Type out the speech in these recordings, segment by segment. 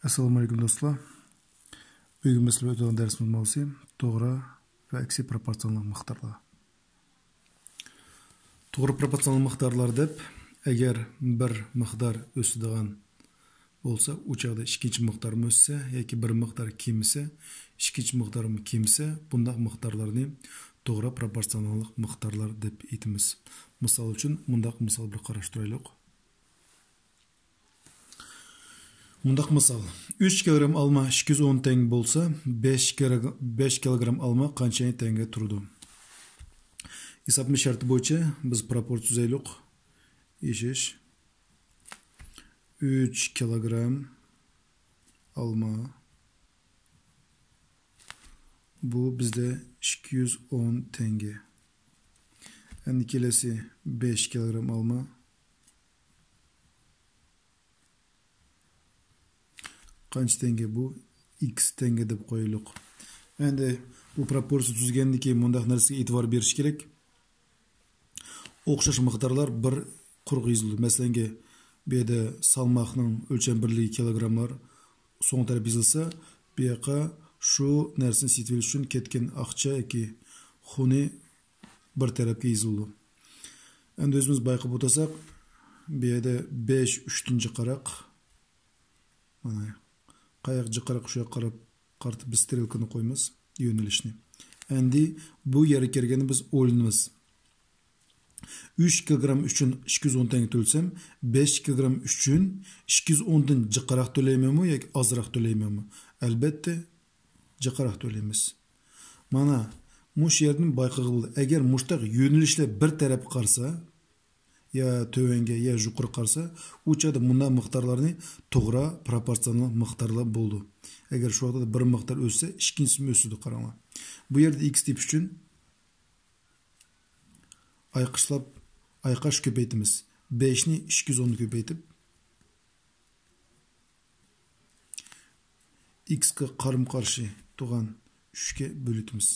Assalomu alaykum do'stlar. Bugun biz sizlarga o'tgan darsimiz mavzusi to'g'ri va aksiy proporsional miqdorlar. To'g'ri proporsional miqdorlar deb agar bir miqdor o'sadigan bo'lsa, u chog'da ikkinchi miqdor o'ssa yoki bir miqdor kemisa, ikkinchi miqdor kemisa, bunday miqdorlarni to'g'ri proporsional miqdorlar deb aytamiz. Misol uchun bunday misol bir qarashtiraylik. Mundaq misal 3 kilogram alma 210 tenge bo'lsa 5 kilogram alma qancha tenge turdi? Hisobni sharti bo'yicha biz proporsiya tuzaylik. Eshish 3 kilogram alma bu bizde 210 tenge. Endi kelasi 5 kilogram alma qancha tenge bu? X tenge deb qo'yaylik. Endi bu proporsiya tuzgandan keyin bundaq narsaga e'tibor berish kerak. O'xshash miqdorlar bir quruq yozildi. Masalan, bu yerda salmoqning o'lcham birligi kilogramlar so'ng taraf yozilsa, bu yoqqa shu narsani setib olish uchun ketgan aqcha yoki xuni bir tarafga yozildi. Endi o'zimiz bayqab o'tasak, bu yerda 5 3-chi qaraq. Mana qayoq jiqaraq shu yoqqa qaratib biz strelkani qo'yamiz, yo'nalishni. Endi bu yerga kelganda biz o'ylaymiz. 3 kilogram uchun 210 tenge to'lsam, 5 kilogram uchun 210 dan jiqaraq to'laymanmi yoki ozroq to'laymanmi? Albatta, jiqaraq to'laymiz. Mana mush yerdan bayqag'ildi. Agar mushtaq yo'nalishlar bir taraf qarsa, ya tövenge ya yuqori qarsa, u chog'da bunday miqdorlarni to'g'ri proporsional miqdorlar bo'ldi. Agar shu vaqtda bir miqdor o'ssa, ikkinchisi o'sadi, qaranglar. Bu yerda x tip uchun ayqash ko'paytimiz. 5 ni 210 ga ko'paytib x ga qarim-qarshi turgan 3 ga bo'litimiz.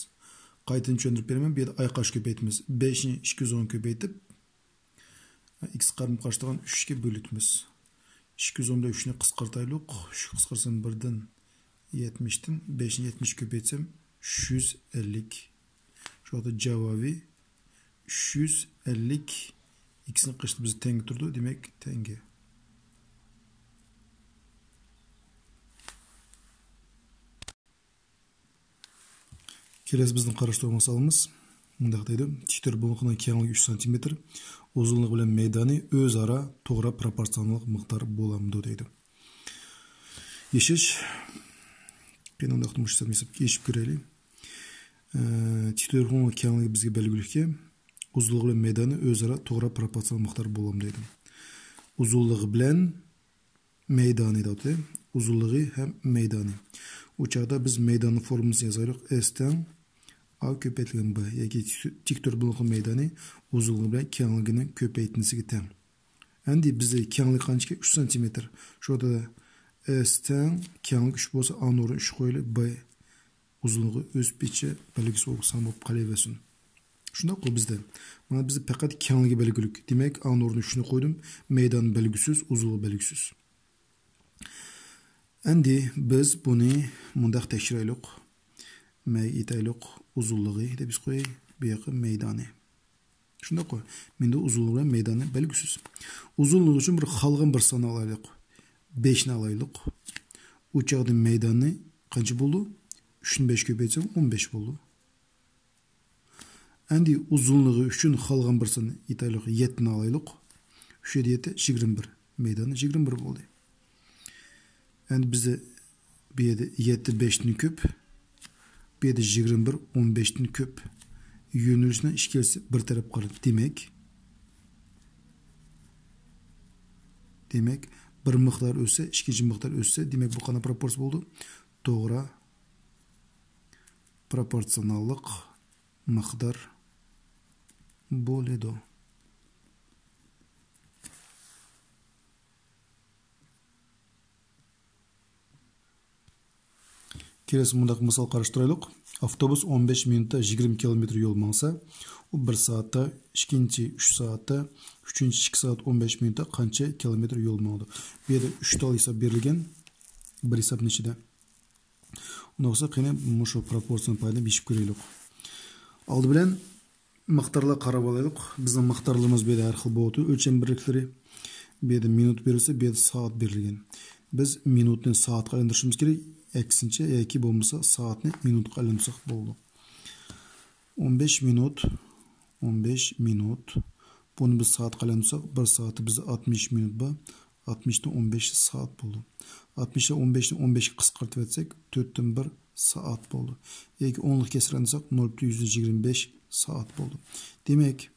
Qaytadan tushuntirib beraman. Bu yerda ayqash ko'paytimiz. 5 ni 210 ko'paytib x qarim-qarshi turgan 3 ga bo'litimiz. 210 da 3 ni qisqartaylik. 3 qisqarsam 1 dan 70 dan 5 ni 70 ko'paytsam 350. Şu anda cevabı 350 x'ni qishda biz tenge turdi, demak tenge. Kelasi bizning qarashtirgan misolimiz bundaq deydi. Tiktor bo'g'ining kengligi 3 cm, uzunligi bilan maydoni o'zaro to'g'ri proporsional miqdor bo'lamdi deydi. Yeshish qanday mushtab yeshib ko'raylik. Tiktor bo'g'ining kengligi bizga belgilikka uzunligi bilan maydoni o'zaro to'g'ri proporsional miqdor bo'lamdi deydi. Uzunligi bilan maydoni deydi. Uzunligi ham maydoni. U chog'da biz maydonni formulasini yozaylik. S teng A ko'paytirilgan B yoki tiktor bo'g'ing maydoni uzunligi bilan kengligining ko'paytinisiga teng. Endi bizda kenglik qancha? 3 cm. Shu yerda S teng kenglik 3 bo'lsa, A o'rniga 3 qo'yilib, B uzunligi o'z pichi belgisi bo'lsa bo'lib qolaversin. Shunday qilib bizda. Mana bizda faqat kengligi belgilik. Demak, A o'rniga 3 ni qo'ydim. Maydon belgisiz, uzunligi belgisiz. Endi biz buni mundaq tekshiraylik. Aytaylik uzunligi deb biz qo'yay, bu yoqqa maydoni. Shunday qo'y. Menda uzunligi bilan maydoni belgisiz. Uzunligi uchun bir qolgan bir son olaylik. 5 ni olaylik. U chog'da maydoni qancha bo'ldi? 3 ni 5 ko'paytsam 15 bo'ldi. Endi uzunligi uchun qolgan bir son aytaylik 7 ni olaylik. 3 7 21. Maydoni 21 bo'ldi. Endi bizde bir yerda 7 5'ni köp, bir yerda 21 15'ni köp. Yo'nalishni ikkalasi bir taraf qaradi. Demak, bir miqdor o'ssa, ikkinchi miqdor o'ssa, demak bu qanday proporsiya bo'ldi? To'g'ri proporsionallik miqdor bo'ladi. Kelasi mundaq misol qarashtiraylik. Avtobus 15 minutda 20 kilometr yo'l mangsa, u 1 soatda, ikkinchi 3 soatda, uchinchi 2 soat 15 minutda qancha kilometr yo'l mangdi? Bu yerda 3 tal hisob berilgan. bir hesabın içinde. Ondan olsa qene şu proporsiyon payını biçip göreylik. Aldı bilen miqdarlarga qarab olaylik. Bizning miqdarlarimiz bu yerda har xil bo'ladi. O'lcham birliklari bu yerda minut berilsa, bu yerda soat berilgan. Biz minutni soatga aylantirishimiz kerak. Aksincha yoki bo'lmasa soatni minutga aylantirsak bo'ldi. 15 minut 15 minut. Bunu biz saat aylantirsak, 1 saati bizde 60 minut var. 60'dan 15 saat buldu. 60'dan 15'den 15'i qisqartib etsek, 4'ten 1 saat buldu. Yoki 10'lık kesirlendirsek 0.125 saat buldu. Demek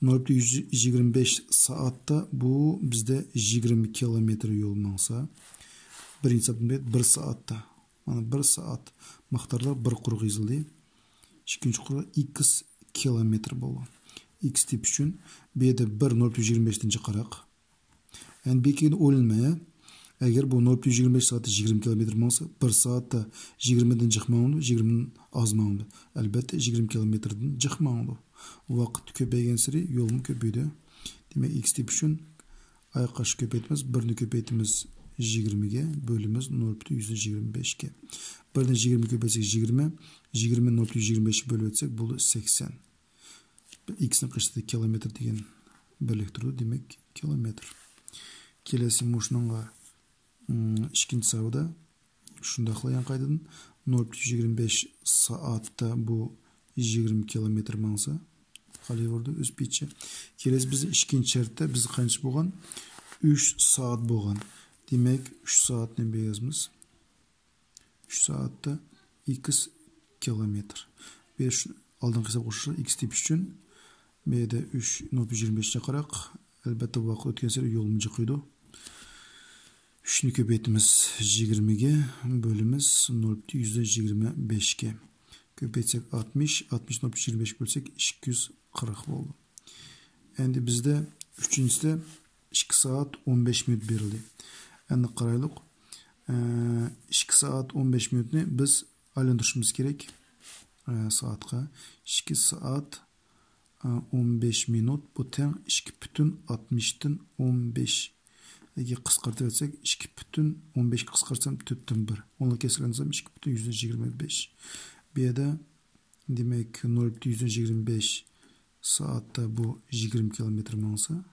0.125 saatte bu bizde 20 kilometre yol mansa. Birinci sabit 1 saatte. Mana 1 saat miqdarlar 1 quruq yazıldı. İkinci quruq x kilometre buldu. X tip üçün bu yerda 1.25'den chiqaraq. Yani bekini o'ylanmay, agar bu 0.25 saatda 20 km bo'lsa, 1 saatda 20 dan chiqmaydi, 20 ozmaydi. Albatta 20 km dan chiqmaydi. Vaqt ko'paygan sari yo'lmi ko'paydi. Demak, x tip üçün ayqash ko'paytimiz, 1 ni ko'paytimiz 20 ga, bölimiz 0.125 ga. 1 dan 20 ko'paysak 20, 20 0.125 bölüp etsek bu 80. X'nin qıştı kilometre degan birliktirdi, demek kilometr. Kelesi muşnunga ikinci savda şundaqlayan qaydadan 0.125 saatte bu 20 kilometr mansa qalay vurdu öz pitçe. Kelesi bizi ikinci şartda biz qancha bo'lgan? 3 saat bo'lgan. Demek 3 saatni beyazmiz. 3 saatte x kilometr. 5 aldın hesap qo'shishlar x tip üçün B'de 3.25 çakarak elbette vaqt o'tgan sari yo'limiz chiqadi. 3'ni ko'paytimiz 20 ga, bölümüz 0.125 ga. Ko'paytsak 60, 60 0.25 bölsek 240 bo'ldi. Endi bizde 3-de 2 saat 15 minut berildi. Endi qaraylik. 2 saat 15 minutni biz aylantirishimiz kerak saatga. 2 saat 15 minut bu teng 2,60'dan 15 ga qisqartib etsek 2,15 qisqartsam 4'ten 1. Onu kesirlensem 2,125. Bu yerda demek 0,125 saatte bu 20 km mansa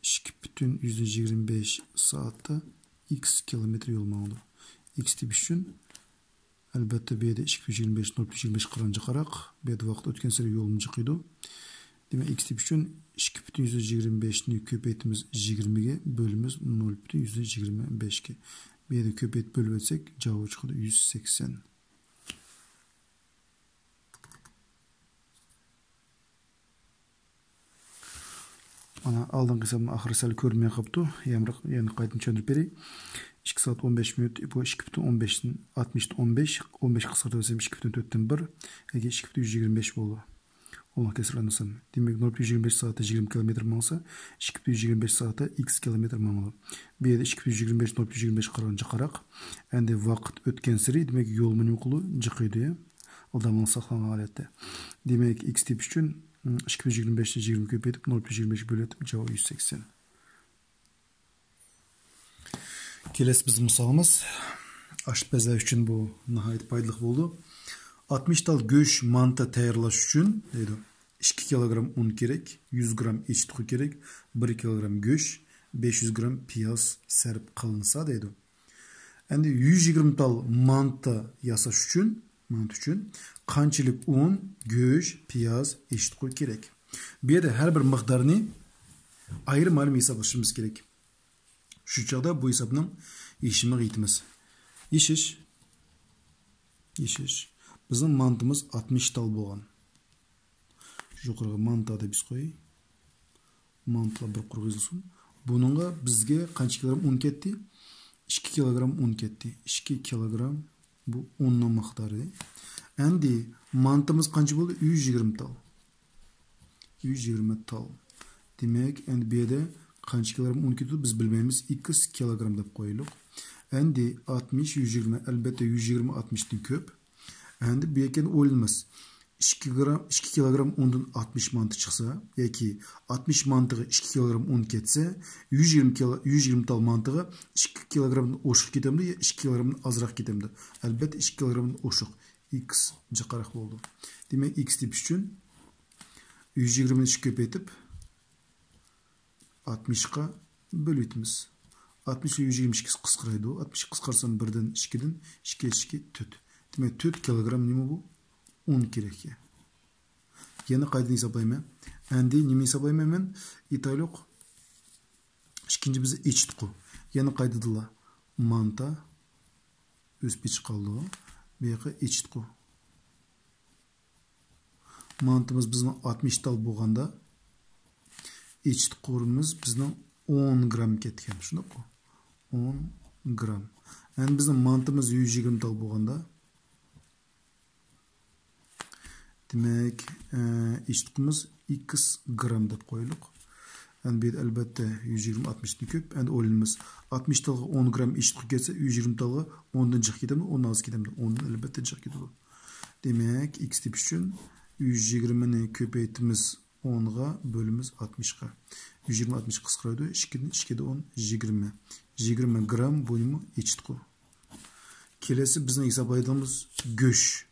2,125 saatte x kilometre yol mandı. X tip üçün albatta bu yerda 2,25 0,25 qiranja qaraq, bu yerda vaqt o'tgan sari yo'limiz chiqadi. Demek x tip üçün 2,125 ni ko'paytimiz 20 ga, bölümüz 0,125 ga. Bu yerda ko'paytib bölib etsek javob chiqadi 180. Ana aldığım hesabını ahir sal görmeye kaptı. Yani qaytını çöndürüp beri. 2 saat 15 minut. Bu 2,15'den 60'dan 15. 15 qısqartı versem 2,4'ten 1. Ege 2,125 oldu. Onu kesirlendirsem. Demek 0,125 saatte 20 km mansa 2,125 saatte x kilometre manlı. Bu yerda 2,125 0,125 qaranja qaraq. Endi vaqt o'tgan sari demek yo'lning yo'quli jiqiydi. Odamning saqlanan holatda. Demek x tip üçün 2,125'te 20 ko'paytib 0,125 bölüp cevap 180. Kelesi bizim misalımız aşpazlar üçün bu nihayet paydalı oldu. 60 tal göç manta tayyorlash üçün deydi. 2 kilogram un gerek, 100 gram iç tuğu gerek, 1 kilogram göç, 500 gram piyaz serip kılınsa deydi. Endi 120 tal manta yasash üçün qanchalik un, go'sht, piyoz, eshitqu kerak. Bu yerda har bir miqdorni ayrim-ayrim hisoblashimiz kerak. Shu chaqda bu hisobning eshimiga yetamiz. Eshish. Bizning mantimiz 60 tal bo'lgan. Yuqoriga mantada biz qo'yay. Mantlar bir quruq yozilsin. Buningga bizga qancha kilogram un ketdi? 2 kilogram un ketdi. 2 kilogram bu unning miqdori. Endi mantimiz qancha bo'ldi? 120 tal. 120 tal. Demek endi bu yerda qancha kilogram un ketdi biz bilmaymiz. 2 kilogram deb qo'yaylik. Endi 60 120 albatta 120 60 dan ko'p. Endi bu yerga o'ylanmas. 2 kilogram undan 60 mantı çıksa, yoki 60 mantığı 2 kilogram un ketse, 120 tal mantığı 2 kilogramdan oşuq ketemdi, ya 2 kilogramdan azıрақ ketemdi. Elbette 2 kilogramdan oşuq. X cıqaraq oldu. Demek X tip üçün 120'ni 2 köpeytip 60'qa bölüytimiz. 60 ile 122 qısqıraydı. 60 qısqarsan 1'den 2'den 2 2 4. Demek 4 kilogram nima bu? 10 kerek. Yana qaydını hesaplayman. Endi nima hesaplayman men? İtaylık ikinci bizi içitqu. Yana qaydıdılar. Manta öz piç qaldı. Bu yoqqa içitqu. Mantımız bizim 60 tal bolganda içitquimiz bizning 10 gram ketgan. Shundaqmi? 10 gram. Endi bizim mantımız 120 tal bolganda demek içitquimiz x gram deb qo'yaylik. Endi bu albatta 120 60 ni ko'p. Endi o'ylaymiz 60 talga 10 gram içitqu ketsa 120 talga 10 dan jiq ketadimi? 10 az ketadi. 10 dan albatta jiq ketadi. Demek x tip üçün 120'ni köpeytimiz 10'ga bölümüz 60'ga. 120 60 qısqıraydı. 2'den 2'de 10 20. 20 gram boyumu içitqu. Kelesi bizning hesaplaydığımız göş.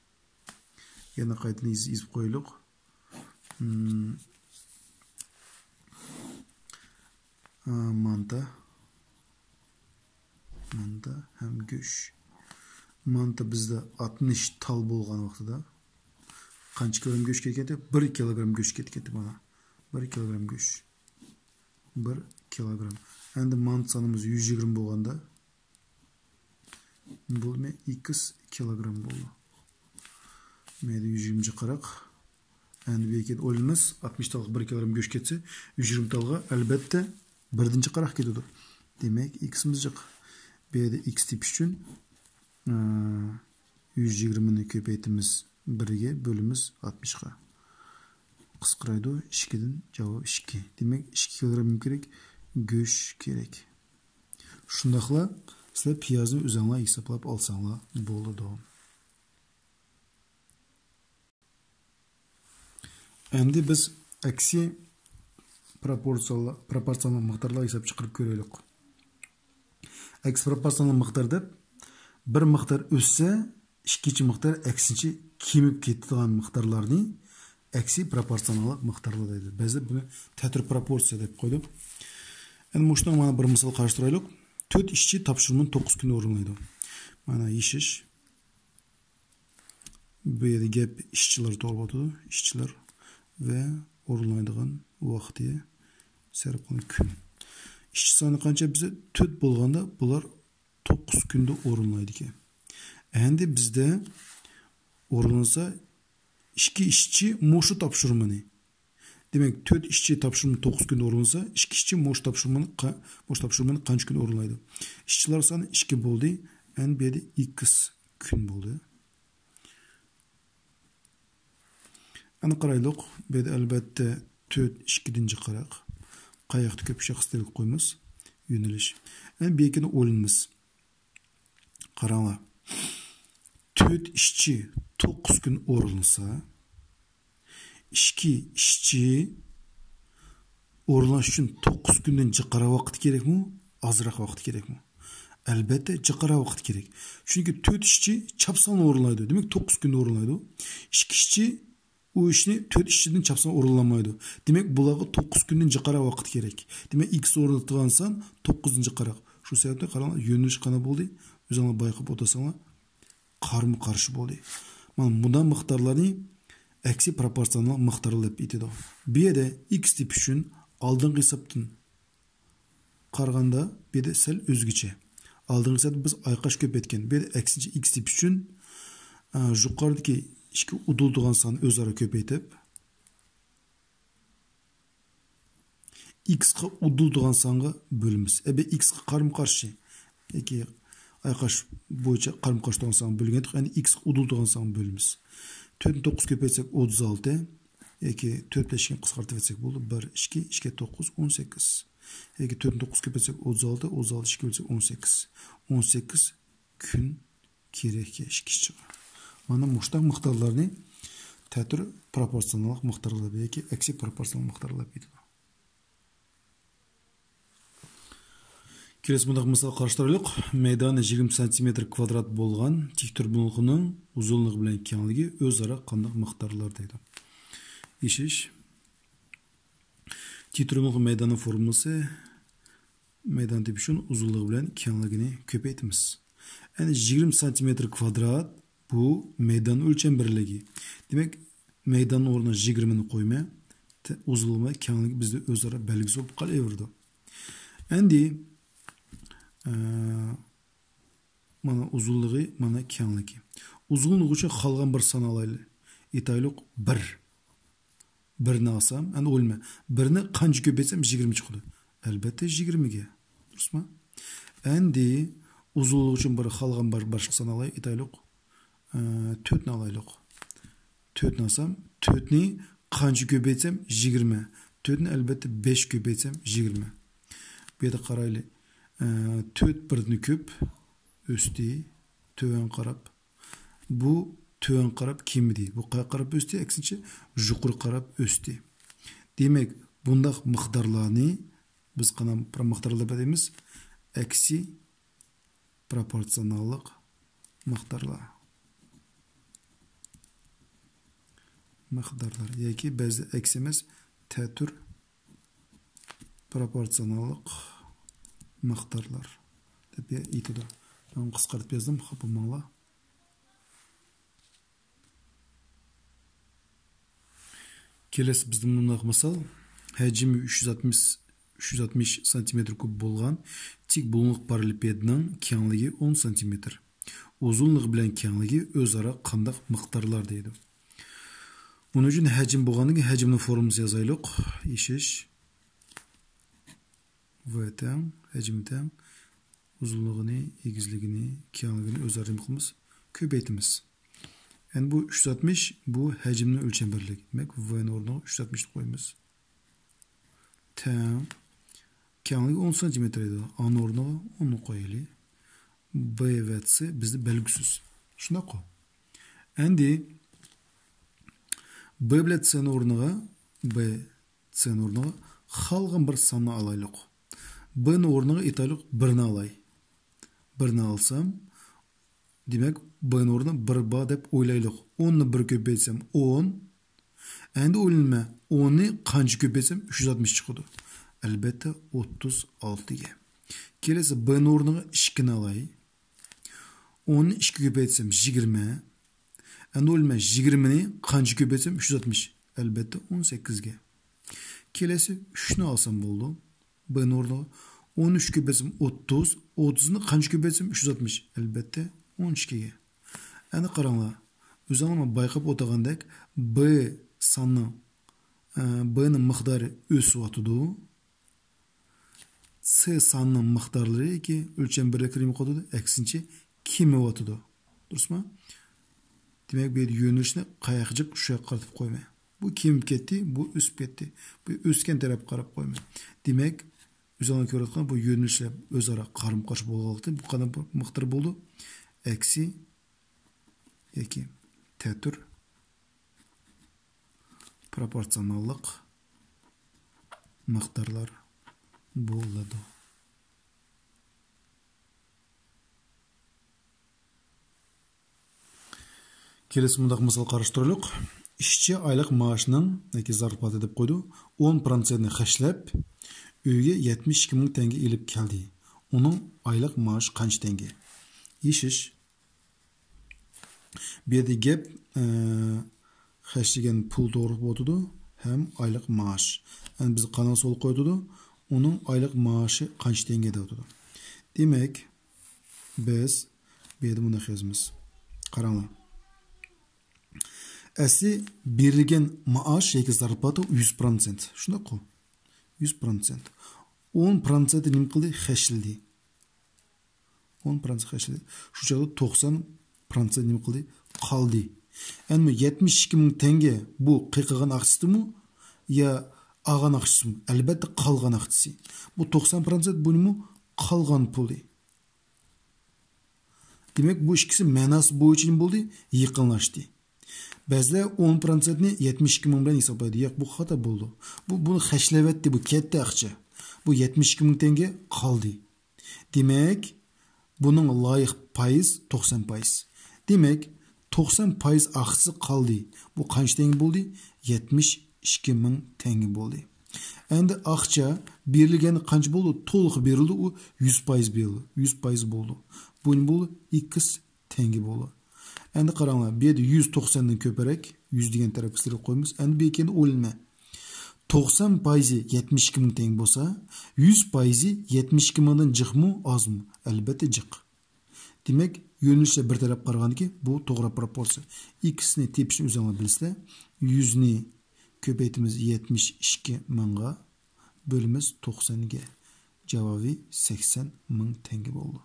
Yana qaydını izip qo'yaylik. Manta hem göş. Manta bizde 60 tal bo'lgan vaqtida qancha kilogram go'sht ketdi? 1 kilogram go'sht ketdi mana. 1 kilogram go'sht. 1 kilogram. Endi mant sonimiz 120 bo'lganda bu me x kilogram bo'ldi. Meyda 120 qaraq. Endi bu yerga o'ylaymiz 60 talga 1 kilogram go'sht ketsa 120 talga albatta 1-chi qaraq ketadi. Demak x'imiz jiq. Bu yerda x tip üçün 120'ni köpeytimiz 1'ge bölümüz 60'ga. Qısqıraydı. 2'den cevap 2. Demek 2 kilogram gerek. Göş gerek. Şundaqla sizler piyazni özünlə hesaplap alsanlar bo'ladi. Endi biz aksi proporsional miqdorlar hesap chiqarib ko'raylik. Aksi proporsional miqdor deb bir miqdor o'ssa, ikkinchi miqdor aksincha kemib ketadigan miqdorlarni aksi proporsional miqdorlar deydi. Biz buni tetra proporsiya deb qo'ydik. Endi mushundan mana bir misol qarashtiraylik. 4 ishchi topshiriqni 9 kunda o'rinlaydi. Mana ishish. Bu yerda gap ishchilar to'g'ri o'tadi. Ishchilar va o'rinlaydigan vaqti sarf qilgan kun. İşçi sonu qancha bize 4 bo'lganda bular 9 kunda o'rinlaydi ekan. Endi bizda o'rinlansa 2 ishchi mo'shu topshirmani. Demak 4 ishchi topshirmani 9 kunda o'rinlansa, 2 ishchi mo'shu topshirmani qancha kun o'rinlaydi? Ishchilar soni 2 bo'ldi. Endi bu yerda x kun bo'ldi. Ana qaraylik. Bu yerda albatta 4 2-chi qaraq. Qayaqda ko'p shaxslar qo'ymiz. Yo'nalish. Endi bu yerga o'ylaymiz. Qaranglar. 4 ishchi 9 kun o'rinlasa, 2 ishchi o'rinlash uchun 9 kundan jiqara vaqt kerakmi? Azroq vaqt kerakmi? Albatta jiqara vaqt kerak. Chunki 4 ishchi chapsan o'rinlaydi. Demak 9 kunda o'rinlaydi. 2 ishchi u ishni 4 ishchidan chapsan o'rinlamaydi. Demak bularga 9 kundan jiqara vaqt kerak. Demak x o'rnatgansan 9-chi qaraq. Shu sababdan qaranglar, yo'nalish qana bo'ldi? O'zinglar bayqab o'tasanglar, qarma qarshi bo'ldi. Mana bunday miqdorlarni aksi proporsional miqdorlar deb aytadi. Bu yerda x tip uchun oldingi hisobdan qaraganda bu yerda sal o'zgacha. Oldingi hisobda biz ayqash ko'p etgan. Bu yerda aksincha x tip uchun yuqoridagi ikki uduldigan son o'zaro ko'paytib x ga uduldigan songa bo'lamiz. X ga qarama-qarshi yoki ayqash bo'yicha qarama-qarshi turgan son bo'lgan, endi x ga uduldigan son bo'lamiz. 4 9 ko'paytsak 36 yoki 4 bilan qisqartirib etsak bo'ldi. 1 2 2 9 18. Yoki 4 9 ko'paytsak 36 36 2 bo'lsa 18. 18 kun kerak ishchiga. Mana mushta miqdorlarni тәтүр пропорционаллык мыктарлар яки әкси пропорционал мыктарлар дейді. Келесі мындай мысал қараштырайлық. Мейданы 20 см квадрат болған тектұрбұлғының ұзынлығы білен кеңлігі өзара қандай мықтарлар дейді. Ешеш. Тектұрбұлғы мейданның формуласы мейдан деп үшін ұзынлығы білен кеңлігіне көпейтіміз. Әне 20 см квадрат бұл мейдан өлчем бірлігі. Демек, мейданның орнына 20-ні қойма, ұзынлығы кеңлігі бізді өзара бәлгісі болып қалай өрді. Әнде mana uzunluğu, mana kengligi. Uzunluğu için қалған bir сан алайлы. Itaylık 1. 1'ni alsam, yani olma. 1'ni qancha köpetsem 20 çıkıdı. Elbette 20'ge. Durus mu? Endi uzunluğu için bir қалған bir başka сан alay. Itaylık 4'ni alaylık. 4'ni alsam, 4'ni qancha köpetsem 20. 4'ni elbette 5 köpetsem 20. Bu yerda qaraylı. 4 birini köp üstü töven qarab. Bu töven qarab kimdi? Bu qay qarab üstü, eksinçe yuqori qarab üstü. Demek bundaq miqdarlarni biz qana miqdarlar deymiz. Eksi proporsionallik miqdarlar. Miqdarlar yoki ba'zi eksi emas, tətür proporsionallik miqdarlar deb aytadi. Ben qisqartib yozdim, xafa bo'lmanglar. Kelesi bizning bunday misol, hajmi 360 cm3 bo'lgan tik bulunliq parallelepipedning kengligi 10 cm. Uzunluğu bilan kengligi o'zaro qanday miqdorlar deydi. Bunun uchun hajm bo'lganidan keyin hajmning formulasi yozaylik. Eshish V teng, hajmi teng, uzunluğunu, egizligini, kengligini o'zaro qilamiz, ko'paytimiz. Yani bu 360 bu hacimnin ölçemberliği. Demek V'nin orada 360 koymuş. Teng. Kengligi 10 cm edi. A'nın orada 10'u koyali. B ve C bizde belgisiz. Şuna koy. Endi B ile C'nin orada қалған bir sanı alaylık. B'nin orada itaylık 1'ni alay. 1'ni alsam demek B'nin orada 1 ba dep oylaylık. 10'nu 1 köpetsem 10. Endi oylama 10'nu qancha köpetsem 360 çıkıdı. Elbette 36'ga. Kelesi B'nin orada 2'ni alay. 10'nu 2 köpetsem 20. Endi oylama 20'ni qancha köpetsem 360. Elbette 18'ga. Kelesi 3'nü alsam boldu. B'nin orada 13 köpetsem 30. 30'nu qancha köpetsem 360. Elbette 12'ga. Yani qaranglar, o'zinglar bayqab o'tagandek B soni B'ning miqdori o'sib o'tadi. C sonining miqdorlari ki o'lchambarga kirib qoladi, aksincha kemib o'tadi. Durustmi? Demak, bu yo'nalishni qayoqqa shu yoqqa qaratib qo'yma. Bu kemib ketdi, bu o'sib ketdi. Bu o'sgan tarafga qarab qo'yma. Demak, o'zinglar ko'rayotgan bu yo'nalishlar o'zaro qarama-qarshi bo'lganlikda bu qanday miqdor bo'ldi? Eksi yoki tətür proporsionallik miqdorlar bo'ladi. Kelesi mundaq misol qarashtiraylik. İşçi aylık maaşının yoki zarfati deb qo'ydi, 10% xashlab uyga 72 ming tenge elib keldi. Onun aylık maaşı qancha tenge? Eshish. Bu yerda gap xashlagan pul to'g'ri bo'ladi ham aylık maaş. Yani biz qanday sol qo'ydi, onun aylık maaşı qancha tenge deydi. Demak, biz bu yerda buni yozamiz. Qaranglar. Asli berilgan maaş yoki zarfati 100%. Shunda qo'y. 100%. 10% nima qildi? Xashladi. 10% xashladi. Shu chog'da 90% nima qildi? Qoldi. Endi 72 ming tenge bu qiqilgan aqchisimi yo olgan aqchisimi? Albatta qolgan aqchisi. Bu 90% bu nima? Qolgan puli. Demak, bu ikkisi ma'nosi bo'yicha nima bo'ldi? Yaqinlashdi. Ba'zilar 10%ni 72 ming bilan hisoblaydi. Yo'q, bu xato bo'ldi. Buni hashlavatdi, bu katta aqcha. Bu 72 ming tenge qoldi. Demak, buning loyiq foiz 90%. Demak, 90% aqchisi qoldi. Bu qancha tenge bo'ldi? 72 ming tenge bo'ldi. Endi aqcha berilgani qancha bo'ldi? To'liq berildi, u 100% berildi. 100% bo'ldi. Bu ne bo'ldi? 2 tenge bo'ldi. Endi qaranglar, bu yerda 190 dan ko'parak, 100 degan tarafga silib qo'yamiz. Endi bu ekeni o'ylanma. 90% 72 ming teng bo'lsa, 100% 72 mingdan jiqmi, ozmi? Albatta jiq. Demak, yo'nalishda bir taraf qaraganki, bu to'g'ri proporsiya. X'ni tepishni o'zingizlar bilasizlar. 100 ni ko'paytimiz 72 mingga bölimiz 90 ga. Javobi 80 ming tenge bo'ldi.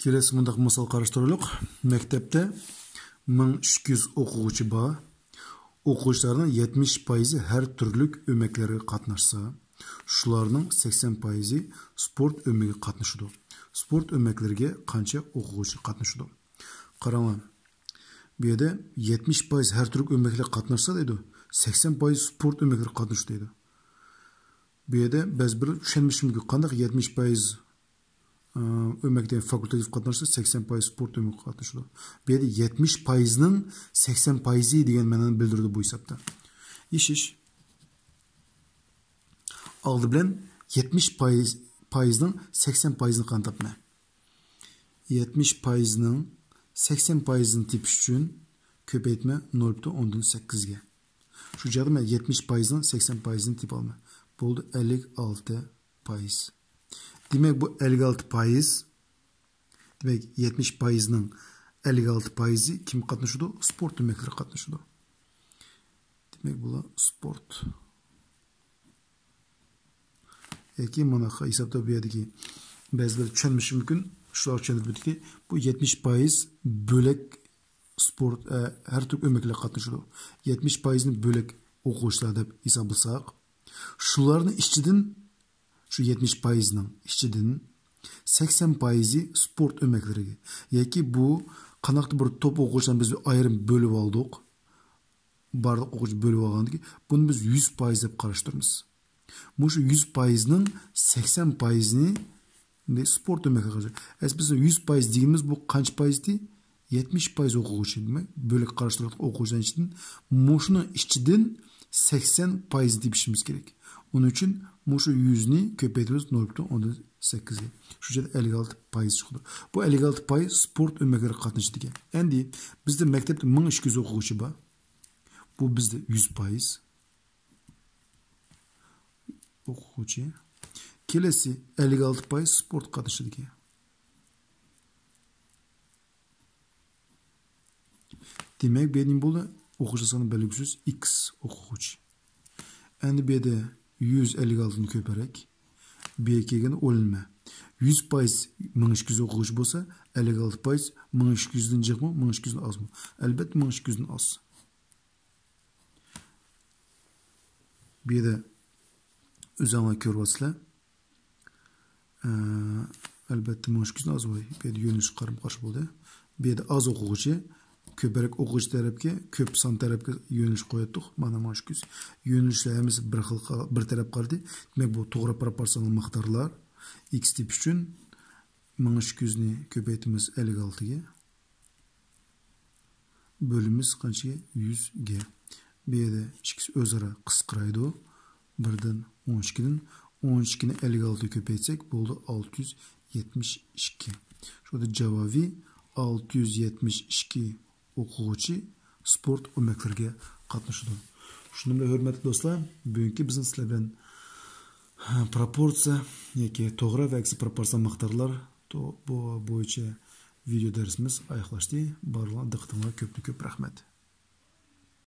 Kelesi mundaq misol qarashtiraylik. Maktabda 1200 o'quvchi bor. O'quvchilarning 70% har turlik o'maklarga qatnashsa, shularning 80% sport o'magiga qatnashadi. Sport o'maklariga qancha o'quvchi qatnashadi? Qaranglar. Bu yerda 70% har turlik o'maklar qatnashsa deydi. 80% sport o'maklari qatnashadi deydi. Bu yerda biz bir tushunmish mumkin. Qanday 70% o'makdan fakultativ qatnashsa, 80% sport o'magiga qatnashadi. Bu yerda 70% ning 80% degan ma'noni bildirdi bu hisobda. Eshish. Oldi bilan 70% ning 80% ni qanday? 70% ning 80% ni tepish uchun ko'paytma 0.18 ga. Shu joyda men 70% ning 80% ni tepib olma. Bo'ldi 56%. Demek bu 56%. Demek 70%'ның 56%'i kim qatnashadi? Sport o'maklari qatnashadi. Demek bu sport. Yoki mana hisobda bu yerdagi ba'zilar tushunmishi mumkin. Shular tushunib bitdi. Bu 70% bo'lak sport har tur o'maklar qatnashadi. 70% ni bo'lak o'quvchilar deb hisoblasak, shularning ichidan şu 70%'ning ichidan 80%'i sport o'maklariga. Yoki bu qanaqdir bir top o'quvchilarni biz ayrim bo'lib oldik. Barliq o'quvchi bo'lib olgandik. Buni biz 100% deb qarashtiramiz. Bu şu 100%'ning 80%'ni sport o'maklariga. Biz 100% deganimiz bu qancha foizdi? 70% o'quvchi demak, bo'lib qarashtiradigan o'quvchilar ichidan mushuni ichidan 80% depishimiz kerak. Onun için şu 100'ni köpeytimiz 0.18 ga. Şu yerda 56% chiqdi. Bu 56% sport o'makları qatnashdi. Endi bizda maktabda 1200 o'quvchi bor. Bu bizda 100% o'quvchi. Kelesi 56% sport qatnashdi. Demek benim bo'ldi o'quvchi soni belgisiz x o'quvchi. Endi bu yerda 156 ni ko'parak b kelgani o'linma. 100% 1200 o'quvchi bo'lsa, 56% 1200 dan jiqmi, 1200 dan ozmi? Albatta 1200 dan oz. Bu yerda o'zingizlar ko'ryapsizlar. Albatta 1200 dan oz bo'y. Bu yerda yo'nalish qarama-qarshi bo'ldi. Bu yerda oz o'quvchi ko'proq o'quvchi tarafga, ko'p son tarafga yo'nalish qo'ydik. Mana 1200. Yo'nalishlar hammasi bir taraf qaradi. Demak, bu to'g'ri proporsional miqdorlar. X tip uchun 1200 ni ko'paytimiz 56 ga. Bölümimiz qanchaga? 100 ga. Bu yerda ikkisi o'zaro qisqaraydi. 1 dan 12 dan 12 ni 56 ga ko'paytsak, bo'ldi 672. Şurada javobi 672 o'quvchi sport o'maklariga qatnashadi. Shunday hurmatli do'stlar, bugungi bizning sizlar bilan proporsiya yoki to'g'ri va aksi proporsiya miqdorlar bo'yicha video darsimiz oyoqlashdi. Barlarga diqqatingizga ko'p rahmat.